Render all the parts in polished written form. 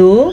2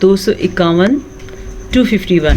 251 251।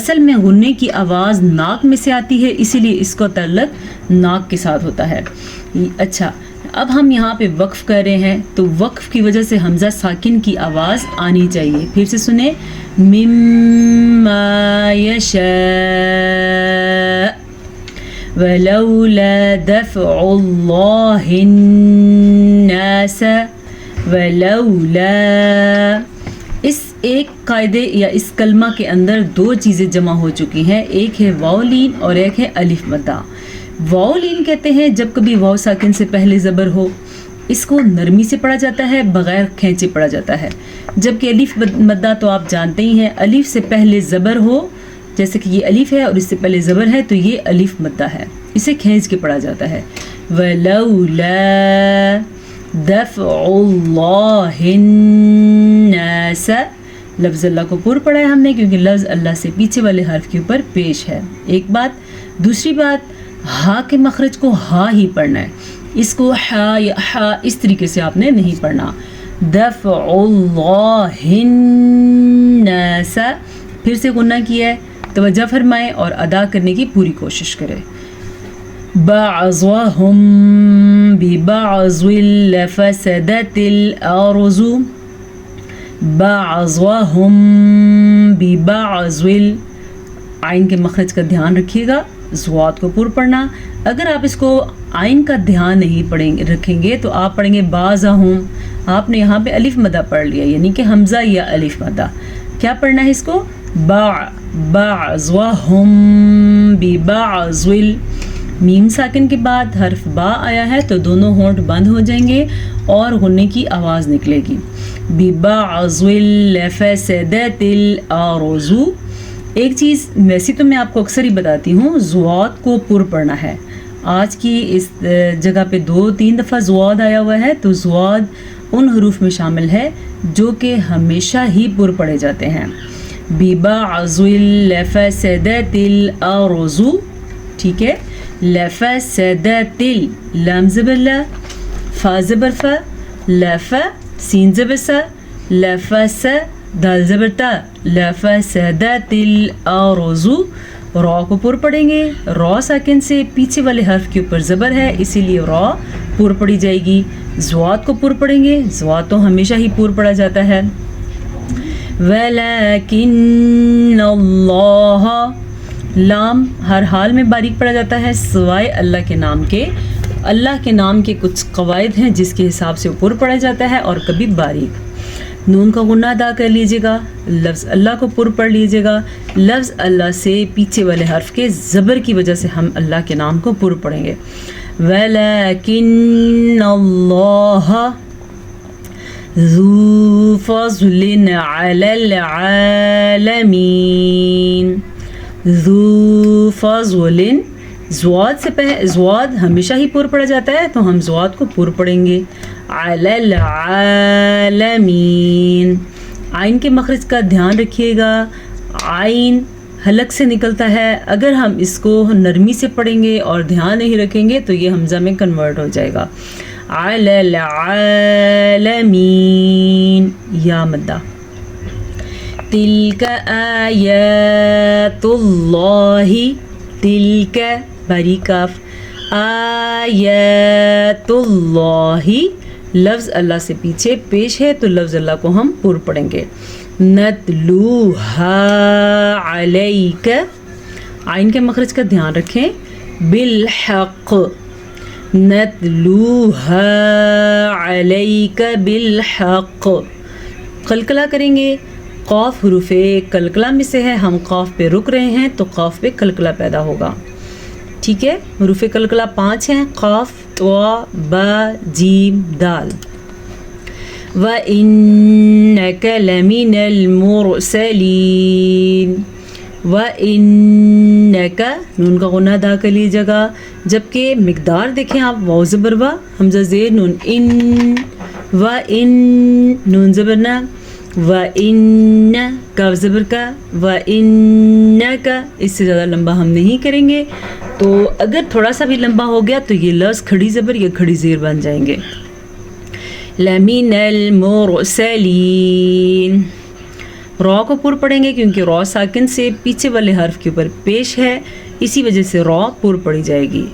اصل میں غنّے کی آواز ناک میں سے آتی ہے، اسی لیے اس کا تعلق ناک کے ساتھ ہوتا ہے۔ اچھا، اب ہم یہاں پہ وقف کر رہے ہیں تو وقف کی وجہ سے حمزہ ساکن کی آواز آنی چاہیے۔ پھر سے سنیں، مما یشاء ولولا دفع اللہ الناس ولولا، اس ایک قاعدے یا اس کلمہ کے اندر دو چیزیں جمع ہو چکی ہیں، ایک ہے واو لین اور ایک ہے الف مدہ۔ واو لین کہتے ہیں جب کبھی واو ساکن سے پہلے زبر ہو، اس کو نرمی سے پڑھا جاتا ہے، بغیر کھینچے پڑھا جاتا ہے، جبکہ الف مدہ تو آپ جانتے ہی ہیں، الف سے پہلے زبر ہو، جیسے کہ یہ الف ہے اور اس سے پہلے زبر ہے تو یہ الف مدہ ہے، اسے کھینچ کے پڑھا جاتا ہے۔ وَلَوْلَا دَفْعُ اللَّهِ النَّاسَ، لفظ اللہ کو پر پڑھا ہے ہم نے کیونکہ لفظ اللہ سے پیچھے والے حرف کے اوپر پیش ہے، ایک بات۔ دوسری بات، ہا کے مخرج کو ہا ہی پڑھنا ہے، اس کو ہا یا ہا اس طریقے سے آپ نے نہیں پڑھنا۔ دفع اللہ الناس، پھر سے غنہ کیا ہے، توجہ فرمائیں اور ادا کرنے کی پوری کوشش کریں۔ بعضهم ببعض لفسدت الارض، بعضهم ببعض، آئین کے مخرج کا دھیان رکھیے گا، زوات کو پر پڑھنا۔ اگر آپ اس کو آئین کا دھیان نہیں رکھیں گے تو آپ پڑھیں گے بعضهم، آپ نے یہاں پہ الف مدہ پڑھ لیا، یعنی کہ حمزہ یا الف مدہ۔ کیا پڑھنا ہے اس کو؟ بعضهم ببعض، میم ساکن کے بعد حرف با آیا ہے تو دونوں ہونٹ بند ہو جائیں گے اور غنّے کی آواز نکلے گی۔ ببعض لفسدت الارض، ایک چیز ویسے تو میں آپ کو اکثر ہی بتاتی ہوں، زوات کو پر پڑھنا ہے۔ آج کی اس جگہ پہ 2-3 دفعہ زواد آیا ہوا ہے، تو زواد ان حروف میں شامل ہے جو کہ ہمیشہ ہی پر پڑھے جاتے ہیں۔ ببعض لفسدت الارض، ٹھیک ہے۔ لفسدت، لام زبر لا، فا زبر فا، لف، سین زبر سا، لفس، دال زبر تا، لفسدت الارض، را کو پر پڑھیں گے، را ساکن سے پیچھے والے حرف کے اوپر زبر ہے، اسی لیے را پر پڑھی جائے گی۔ زوات کو پر پڑھیں گے، زوات تو ہمیشہ ہی پر پڑھا جاتا ہے۔ وَلَكِنَّ اللَّهَ، لام ہر حال میں باریک پڑھا جاتا ہے سوائے اللہ کے نام کے۔ اللہ کے نام کے کچھ قواعد ہیں جس کے حساب سے اوپر پڑھا جاتا ہے اور کبھی باریک۔ نون کا غنہ ادا کر لیجیے گا، لفظ اللہ کو پر پڑھ لیجیے گا، لفظ اللہ سے پیچھے والے حرف کے زبر کی وجہ سے ہم اللہ کے نام کو پر پڑھیں گے۔ وَلَكِنَّ اللَّهَ ذو فضل علی العالمین، ذو فضل، زواد سے زواد ہمیشہ ہی پر پڑھا جاتا ہے تو ہم زواد کو پر پڑھیں گے۔ علی العالمین، آئین کے مخرج کا دھیان رکھیے گا، آئین حلق سے نکلتا ہے، اگر ہم اس کو نرمی سے پڑھیں گے اور دھیان نہیں رکھیں گے تو یہ حمزہ میں کنورٹ ہو جائے گا۔ علی العالمین، یا مدہ۔ تلک آیات اللہ، تلک باریک کاف، آیات اللہ، لفظ اللہ سے پیچھے پیش ہے تو لفظ اللہ کو ہم پر پڑھیں گے۔ نتلوہا علیک، آئین کے مخرج کا دھیان رکھیں، بالحق، نتلوہا علیک بالحق، قلقلہ کریں گے، قاف حروف قلقلہ میں سے ہے، ہم قاف پہ رک رہے ہیں تو قاف پہ قلقلہ پیدا ہوگا، ٹھیک ہے۔ حروف قلقلہ 5 ہیں، قاف، طا، با، جیم، دال۔ وَإِنَّكَ لَمِنَ الْمُرْسَلِينَ، وَإِنَّكَ، نون کا غنہ ادا کر لیجیے گا، جبکہ مقدار دیکھیں آپ، واو زبر وا، حمزہ زیر نون، ان، وَإِن، نون زبر نا، وَإِنَّ، کاف زبر کا، وَإِنَّكَ، اس سے زیادہ لمبا ہم نہیں کریں گے، تو اگر تھوڑا سا بھی لمبا ہو گیا تو یہ لفظ کھڑی زبر یا کھڑی زیر بن جائیں گے۔ لَمِنَ الْمُرْسَلِينَ، را کو پر پڑھیں گے کیونکہ را ساکن سے پیچھے والے حرف کے اوپر پیش ہے، اسی وجہ سے را پر پڑھی جائے گی۔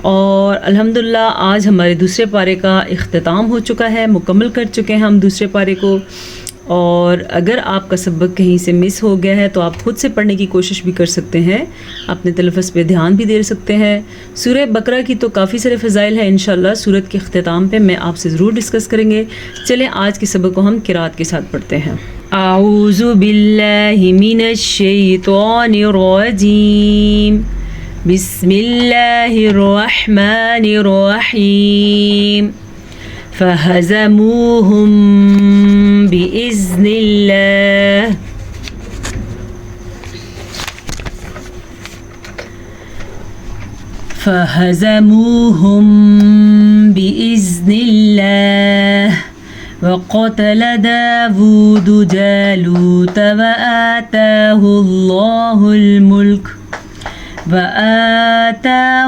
اور الحمدللہ آج ہمارے دوسرے پارے کا اختتام ہو چکا ہے، مکمل کر چکے ہیں ہم دوسرے پارے کو۔ اور اگر آپ کا سبق کہیں سے مس ہو گیا ہے تو آپ خود سے پڑھنے کی کوشش بھی کر سکتے ہیں، اپنے تلفظ پہ دھیان بھی دے سکتے ہیں۔ سورہ بقرہ کی تو کافی سارے فضائل ہیں، انشاءاللہ سورت کے اختتام پہ میں آپ سے ضرور ڈسکس کریں گے۔ چلیں آج کے سبق کو ہم قرات کے ساتھ پڑھتے ہیں۔ اعوذ باللہ من الشیطان الرجیم، بسم اللہ الرحمن الرحیم، فہزموہم بإذن اللہ، فہزموہم بإذن اللہ، وقتل داود جالوت وآتاه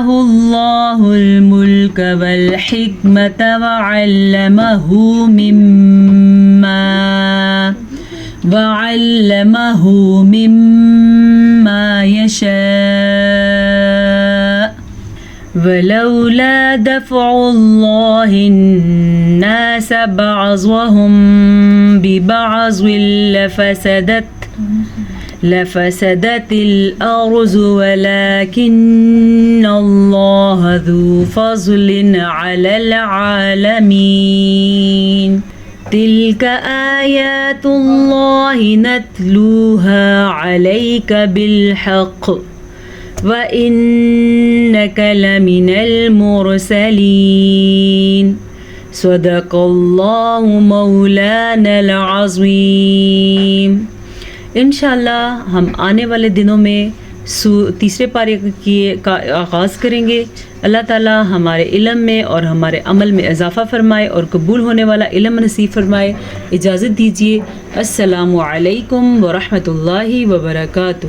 الله الملك والحكمة وعلمه مما يشاء، ولولا دفع الله الناس بعضهم ببعض لفسدت الأرض ولكن الله ذو فضل على العالمين، تلك آيات الله نتلوها عليك بالحق وإنك لمن المرسلين، صدق الله مولانا العظیم۔ انشاءاللہ ہم آنے والے دنوں میں تیسرے پارے کا آغاز کریں گے۔ اللہ تعالی ہمارے علم میں اور ہمارے عمل میں اضافہ فرمائے اور قبول ہونے والا علم نصیب فرمائے۔ اجازت دیجیے، السلام علیکم ورحمۃ اللہ وبرکاتہ۔